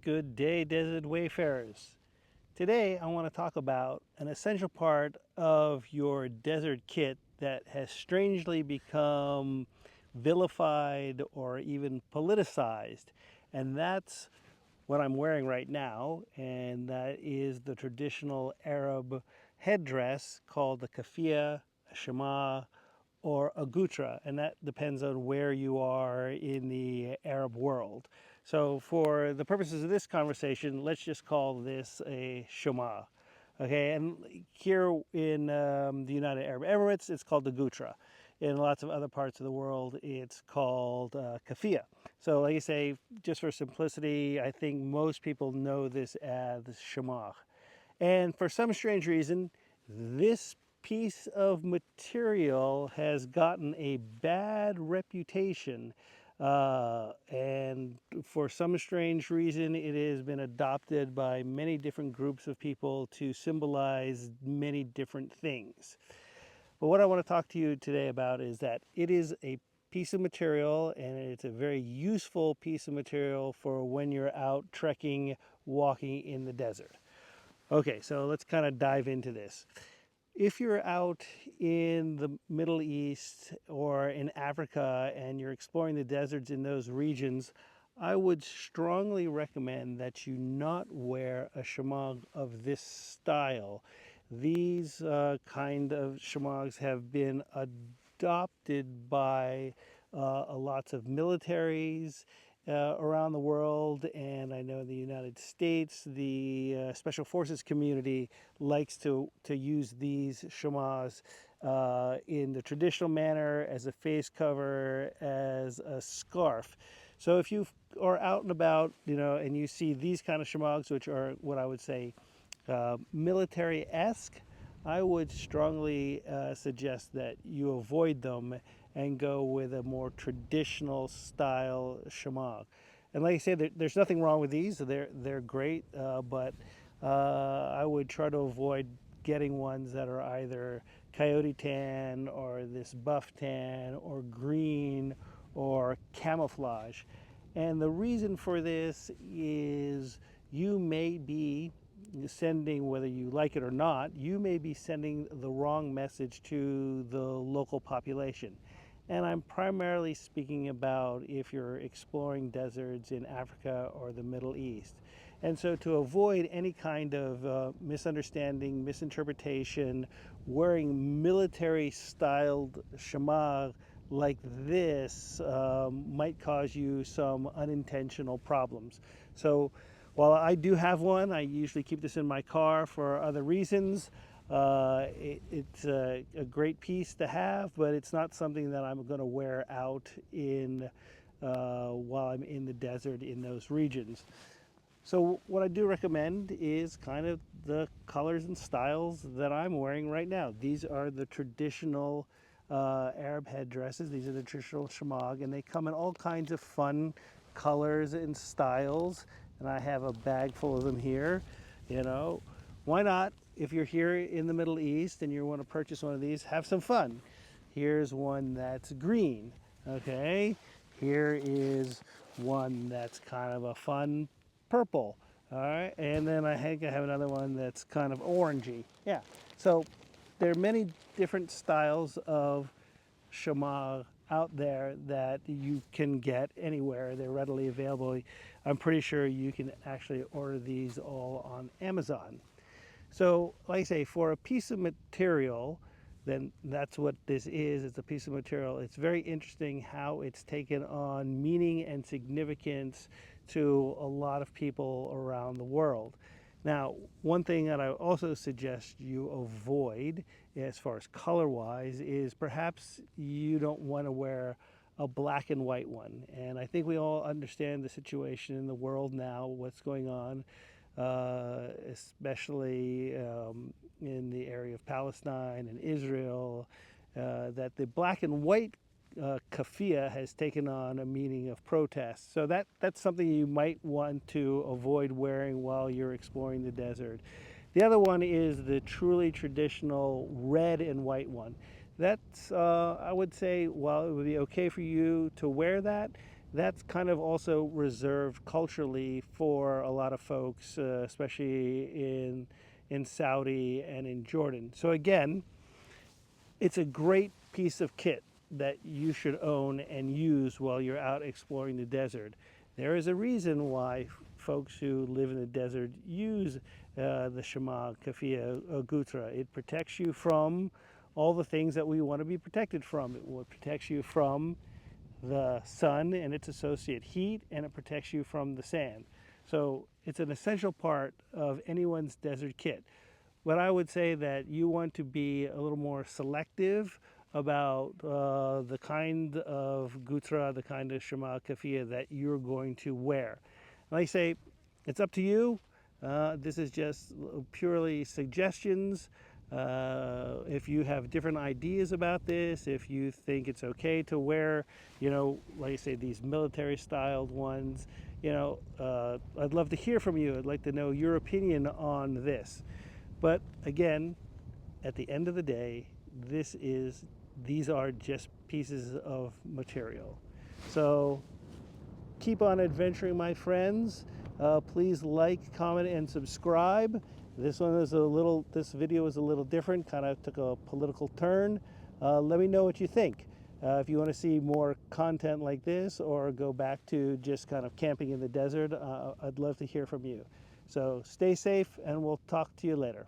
Good day, desert wayfarers. Today, I want to talk about an essential part of your desert kit that has strangely become vilified or even politicized, and that's what I'm wearing right now, and that is the traditional Arab headdress called the kafia, a shemagh, or a gutra, and that depends on where you are in the Arab world. So, for the purposes of this conversation, let's just call this a shemagh. Okay, and here in the United Arab Emirates, it's called the gutra. In lots of other parts of the world, it's called kafia. So, like I say, just for simplicity, I think most people know this as shemagh. And for some strange reason, this piece of material has gotten a bad reputation. And for some strange reason, it has been adopted by many different groups of people to symbolize many different things. But what I want to talk to you today about is that it is a piece of material, and it's a very useful piece of material for when you're out trekking, walking in the desert. Okay, so let's kind of dive into this. If you're out in the Middle East or in Africa and you're exploring the deserts in those regions, I would strongly recommend that you not wear a shemagh of this style. These kind of shemaghs have been adopted by lots of militaries around the world, and I know in the United States, the Special Forces community likes to use these shemahs in the traditional manner as a face cover, as a scarf. So if you are out and about, and you see these kind of shemahs, which are what I would say military-esque, I would strongly suggest that you avoid them and go with a more traditional style shemagh. And like I said, there's nothing wrong with these. They're great, but I would try to avoid getting ones that are either coyote tan or this buff tan or green or camouflage. And the reason for this is you may be sending, whether you like it or not, you may be sending the wrong message to the local population. And I'm primarily speaking about if you're exploring deserts in Africa or the Middle East. And so, to avoid any kind of misunderstanding, misinterpretation, wearing military styled shemagh like this might cause you some unintentional problems. So, while I do have one, I usually keep this in my car for other reasons. It's a great piece to have, but it's not something that I'm going to wear out in while I'm in the desert in those regions. So what I do recommend is kind of the colors and styles that I'm wearing right now. These are the traditional Arab headdresses. These are the traditional shemagh, and they come in all kinds of fun colors and styles. And I have a bag full of them here. You know, why not? If you're here in the Middle East and you want to purchase one of these, have some fun. Here's one that's green. Okay, here is one that's kind of a fun purple. All right, and then I think I have another one that's kind of orangey. Yeah, so there are many different styles of shemagh out there that you can get anywhere. They're readily available. I'm pretty sure you can actually order these all on Amazon. So, like I say, for a piece of material, then that's what this is. It's a piece of material. It's very interesting how it's taken on meaning and significance to a lot of people around the world. Now, one thing that I also suggest you avoid, as far as color wise, is perhaps you don't want to wear a black and white one. And I think we all understand the situation in the world now, what's going on, especially in the area of Palestine and Israel, that the black and white kafia has taken on a meaning of protest. So that's something you might want to avoid wearing while you're exploring the desert. The other one is the truly traditional red and white one. That's, I would say, while it would be okay for you to wear that, that's kind of also reserved culturally for a lot of folks, especially in Saudi and in Jordan. So again, it's a great piece of kit that you should own and use while you're out exploring the desert. There is a reason why folks who live in the desert use the Shemagh Kafia Gutra. It protects you from all the things that we want to be protected from. It protects you from the sun and its associated heat, and it protects you from the sand. So it's an essential part of anyone's desert kit. But I would say that you want to be a little more selective about the kind of gutra, the kind of Shema kafia that you're going to wear. Like I say, it's up to you. This is just purely suggestions. If you have different ideas about this, if you think it's okay to wear, like I say, these military styled ones, I'd love to hear from you. I'd like to know your opinion on this. But again, at the end of the day, these are just pieces of material. So keep on adventuring, my friends. Please like, comment, and subscribe. This video is a little different, kind of took a political turn. Let me know what you think. If you want to see more content like this or go back to just kind of camping in the desert, I'd love to hear from you. So stay safe, and we'll talk to you later.